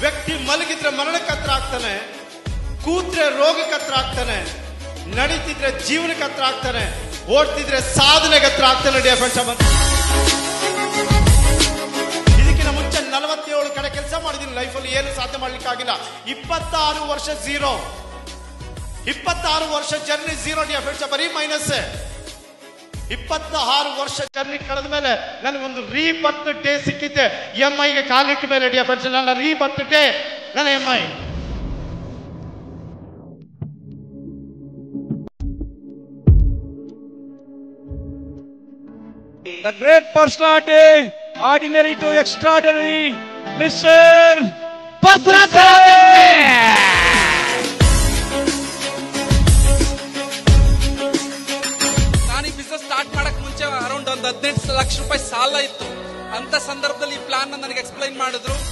ವ್ಯಕ್ತಿ ಮಲಗಿದ್ರೆ ಮರಣಕ್ಕೆ ಹತ್ರ ಆಗ್ತಾನೆ, ಕೂತ್ರೆ ರೋಗಕ್ಕೆ ಹತ್ರ ಆಗ್ತಾನೆ, ನಡೀತಿದ್ರೆ ಜೀವನಕ್ಕೆ ಹತ್ರ ಆಗ್ತಾನೆ, ಓಡ್ತಿದ್ರೆ ಸಾಧನೆಗೆ ಹತ್ರ ಆಗ್ತಾನೆ. ಡಿಯರ್ ಫ್ರೆಂಡ್ಸ್, ಇದಕ್ಕಿಂತ ಮುಂಚೆ 47 ಕಡೆ ಕೆಲಸ ಮಾಡಿದೀನಿ. ಲೈಫಲ್ಲಿ ಏನು ಸಾಧ್ಯ ಮಾಡ್ಲಿಕ್ಕಾಗಿಲ್ಲ. 26 ವರ್ಷ ಝೀರೋ, 26 ವರ್ಷ ಜರ್ನಿ ಝೀರೋ. ಡಿಯರ್ ಫ್ರೆಂಡ್ಸ್, ಬರೀ ಮೈನಸ್. 26 ವರ್ಷ ಜರ್ನಿ ಕಳೆದ ಮೇಲೆ ನನಗೊಂದು ರೀಬರ್ತ್ ಡೇ ಸಿಕ್ಕಿದ್ದೆ. MIಗೆ ಕಾಲಿಟ್ಟ ಮೇಲೆ ಡಿಯರ್ ಫ್ರೆಂಡ್ಸ್, ನನ್ನ ರೀಬರ್ತ್ ಡೇ, ನನ್ನ MI. The great personality, ordinary to extraordinary, Mr. Bhadrathari. ನಾನು ಈ ಬಿಸ್ನೆಸ್ ಸ್ಟಾರ್ಟ್ ಮಾಡಕ್ ಮುಂಚೆ ಅರೌಂಡ್ ಒಂದು 18 ಲಕ್ಷ ರೂಪಾಯಿ ಸಾಲ ಇತ್ತು. ಅಂತ ಸಂದರ್ಭದಲ್ಲಿ ಈ ಪ್ಲಾನ್ ನನಗೆ ಎಕ್ಸ್ಪ್ಲೈನ್ ಮಾಡಿದ್ರು.